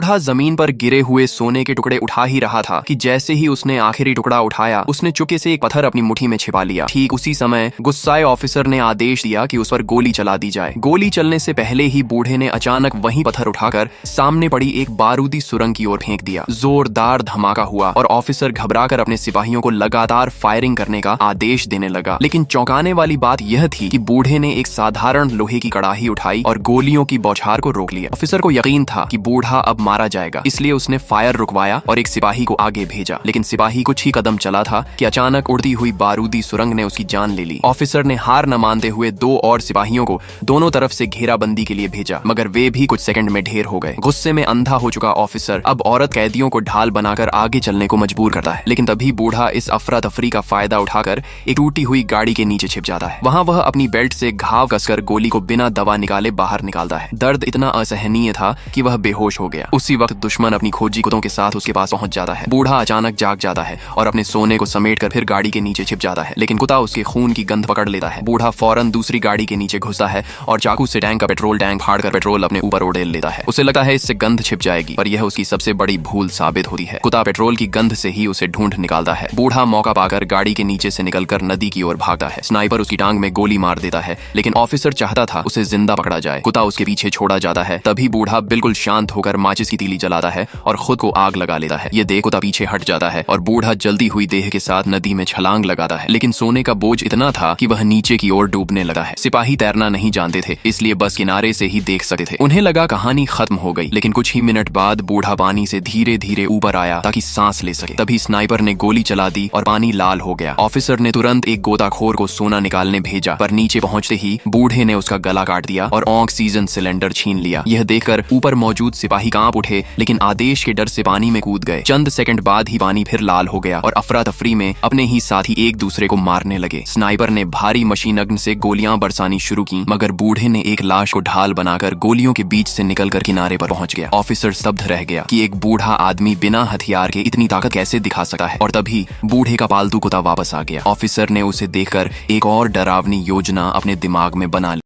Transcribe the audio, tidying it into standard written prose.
बूढ़ा जमीन पर गिरे हुए सोने के टुकड़े उठा ही रहा था कि जैसे ही उसने आखिरी टुकड़ा उठाया, उसने चुपके से एक पत्थर अपनी मुट्ठी में छिपा लिया। ठीक उसी समय गुस्साए ऑफिसर ने आदेश दिया कि उस पर गोली चला दी जाए। गोली चलने से पहले ही बूढ़े ने अचानक वही पत्थर उठाकर सामने पड़ी एक बारूदी सुरंग की ओर फेंक दिया। जोरदार धमाका हुआ और ऑफिसर घबराकर अपने सिपाहियों को लगातार फायरिंग करने का आदेश देने लगा। लेकिन चौंकाने वाली बात यह थी कि बूढ़े ने एक साधारण लोहे की कड़ाही उठाई और गोलियों की बौछार को रोक लिया। ऑफिसर को यकीन था कि बूढ़ा अब मारा जाएगा, इसलिए उसने फायर रुकवाया और एक सिपाही को आगे भेजा। लेकिन सिपाही कुछ ही कदम चला था कि अचानक उड़ती हुई बारूदी सुरंग ने उसकी जान ले ली। ऑफिसर ने हार न मानते हुए दो और सिपाहियों को दोनों तरफ से घेराबंदी के लिए भेजा, मगर वे भी कुछ सेकंड में ढेर हो गए। गुस्से में अंधा हो चुका ऑफिसर अब औरत कैदियों को ढाल बनाकर आगे चलने को मजबूर करता है। लेकिन तभी बूढ़ा इस अफरा तफरी का फायदा उठाकर एक टूटी हुई गाड़ी के नीचे छिप जाता है। वहां वह अपनी बेल्ट से घाव कसकर गोली को बिना दवा निकाले बाहर निकालता है। दर्द इतना असहनीय था कि वह बेहोश हो गया। उसी वक्त दुश्मन अपनी खोजी कुत्तों के साथ उसके पास पहुंच जाता है। बूढ़ा अचानक जाग जाता है और अपने सोने को समेटकर फिर गाड़ी के नीचे छिप जाता है, लेकिन कुत्ता उसके खून की गंध पकड़ लेता है। बूढ़ा फौरन दूसरी गाड़ी के नीचे घुसता है और चाकू से टैंक का पेट्रोल टैंक फाड़कर पेट्रोल अपने ऊपर उड़ेल लेता है। उसे लगता है इससे गंध छिप जाएगी, पर यह उसकी सबसे बड़ी भूल साबित होती है। कुत्ता पेट्रोल की गंध से ही उसे ढूंढ निकालता है। बूढ़ा मौका पाकर गाड़ी के नीचे से निकलकर नदी की ओर भागता है। स्नाइपर उसकी टांग में गोली मार देता है, लेकिन ऑफिसर चाहता था उसे जिंदा पकड़ा जाए। कुत्ता उसके पीछे छोड़ा जाता है। तभी बूढ़ा बिल्कुल शांत होकर माचिस की तीली जलाता है और खुद को आग लगा लेता है। ये देख कुत्ता पीछे हट जाता है और बूढ़ा जल्दी हुई देह के साथ नदी में छलांग लगाता है। लेकिन सोने का बोझ इतना था कि वह नीचे की ओर डूबने लगा है। सिपाही तैरना नहीं जानते थे, इसलिए बस किनारे से ही देख सकते थे। उन्हें लगा कहानी खत्म हो गई, लेकिन कुछ ही मिनट बाद बूढ़ा पानी से धीरे धीरे ऊपर आया ताकि सांस ले सके। तभी स्नाइपर ने गोली चला दी और पानी लाल हो गया। ऑफिसर ने तुरंत एक गोताखोर को सोना निकालने भेजा, पर नीचे पहुंचते ही बूढ़े ने उसका गला काट दिया और ऑक्सीजन सिलेंडर छीन लिया। यह देखकर ऊपर मौजूद सिपाही कांप उठे, लेकिन आदेश के डर से पानी में कूद गए। चंद सेकंड बाद ही पानी फिर लाल हो गया और अफरा तफरी में अपने ही साथी एक दूसरे को मारने लगे। स्नाइपर ने भारी मशीनगन से गोलियां बरसानी शुरू की, मगर बूढ़े ने एक लाश को ढाल बनाकर गोलियों के बीच से निकलकर किनारे पर पहुंच गया। ऑफिसर स्तब्ध रह गया कि एक बूढ़ा आदमी बिना हथियार के इतनी ताकत कैसे दिखा सकता है। और तभी बूढ़े का पालतू कुत्ता वापस आ गया। ऑफिसर ने उसे देखकर एक और डरावनी योजना अपने दिमाग में बना ली।